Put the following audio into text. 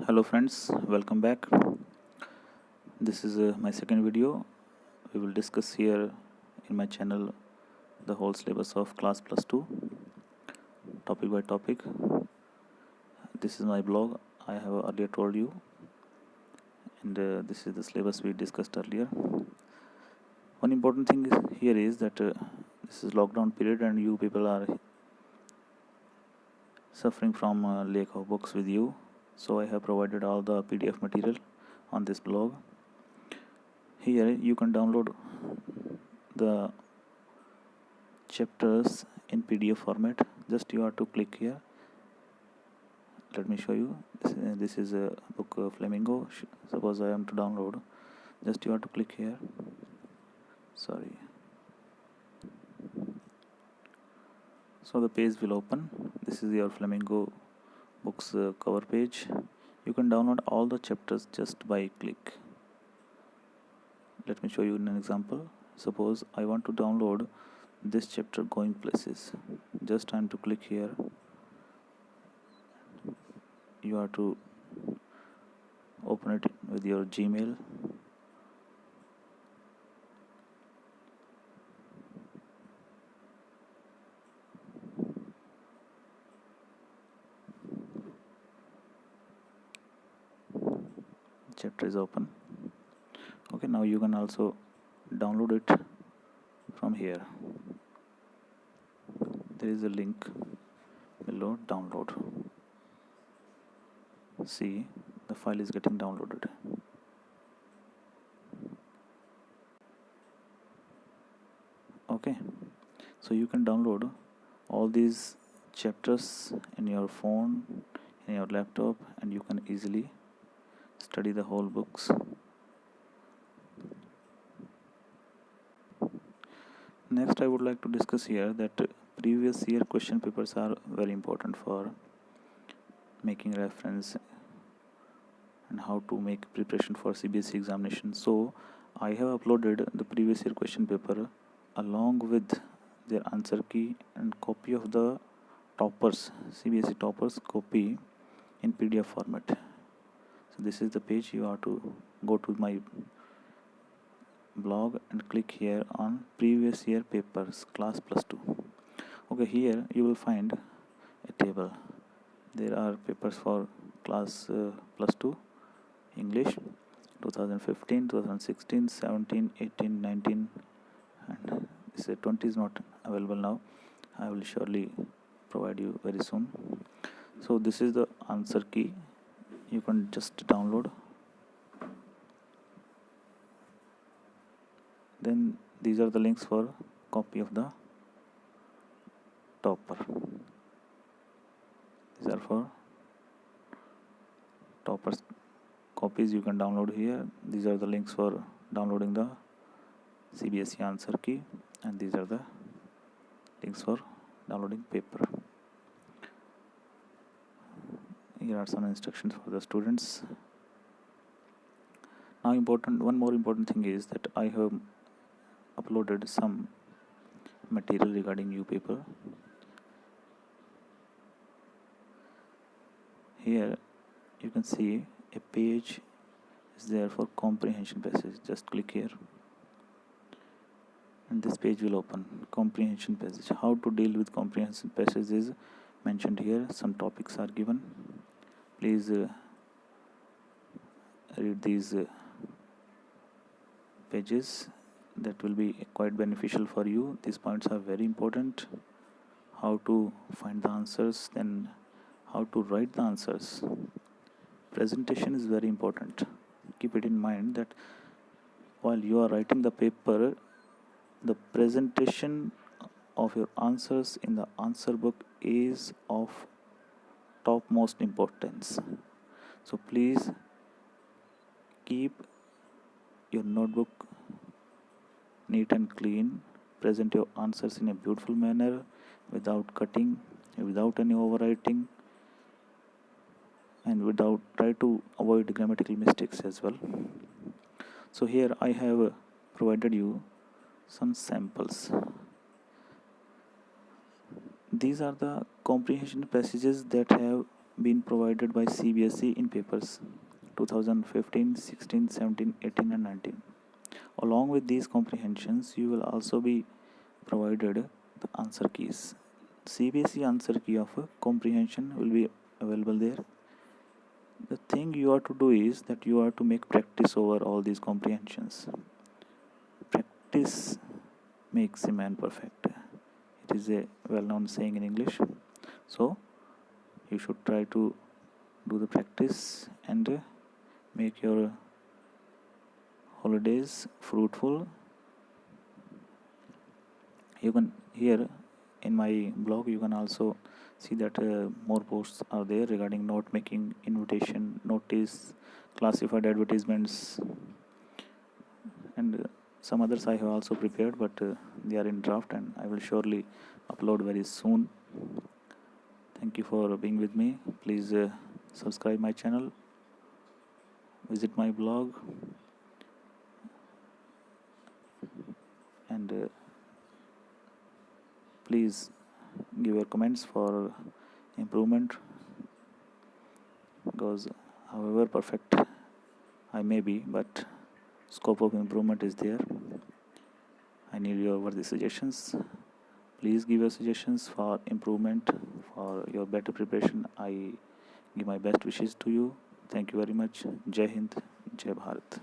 Hello friends, welcome back. This is my second video. We will discuss here in my channel the whole syllabus of class plus 2 topic by topic. This is my blog, I have earlier told you, and this is the syllabus we discussed earlier. One important thing here is that this is lockdown period and you people are suffering from lack of books with you, so I have provided all the PDF material on this blog. Here you can download the chapters in PDF format. Just you have to click here. Let me show you. This is a book Flamingo. Suppose I am to download. Just you have to click here. Sorry. So the page will open. This is your Flamingo books cover page. You can download all the chapters just by click. Let me show you an example. Suppose I want to download this chapter, Going Places. Just time to click here. You have to open it with your Gmail. Chapter is open. Okay, now you can also download it from here. There is a link below, download. See, the file is getting downloaded. Okay, so you can download all these chapters in your phone, in your laptop, and you can easily study the whole books. Next, I would like to discuss here that previous year question papers are very important for making reference and how to make preparation for CBSE examination. So I have uploaded the previous year question paper along with their answer key and copy of the toppers, CBSE toppers copy in PDF format. So this is the page. You have to go to my blog and click here on previous year papers class plus 2. Okay, here you will find a table. There are papers for class plus 2 English 2015, 2016, 17, 18, 19, and this 20 is not available now. I will surely provide you very soon. So this is the answer key. You can just download. Then these are the links for copy of the topper. These are for toppers copies. You can download here. These are the links for downloading the CBSE answer key, and these are the links for downloading paper. Here are some instructions for the students. Now one more important thing is that I have uploaded some material regarding you people. Here you can see a page is there for comprehension passage. Just click here and this page will open. Comprehension passage. How to deal with comprehension passage is mentioned here. Some topics are given. Please read these pages. That will be quite beneficial for you. These points are very important. How to find the answers, then how to write the answers. Presentation is very important. Keep it in mind that while you are writing the paper, the presentation of your answers in the answer book is of topmost importance. So please keep your notebook neat and clean. Present your answers in a beautiful manner, without cutting, without any overwriting, and try to avoid grammatical mistakes as well. So here I have provided you some samples. These are the comprehension passages that have been provided by CBSE in papers 2015, 16, 17, 18 and 19. Along with these comprehensions, you will also be provided the answer keys. CBSE answer key of comprehension will be available there. The thing you have to do is that you have to make practice over all these comprehensions. Practice makes a man perfect. It is a well-known saying in English. So you should try to do the practice and make your holidays fruitful. You can here in my blog you can also see that more posts are there regarding note making, invitation, notice, classified advertisements, and some others I have also prepared, but they are in draft and I will surely upload very soon. Thank you for being with me. Please subscribe my channel, visit my blog, and please give your comments for improvement, because however perfect I may be, but scope of improvement is there. I need your worthy suggestions. Please give your suggestions for improvement, for your better preparation. I give my best wishes to you. Thank you very much. Jai Hind, Jai Bharat.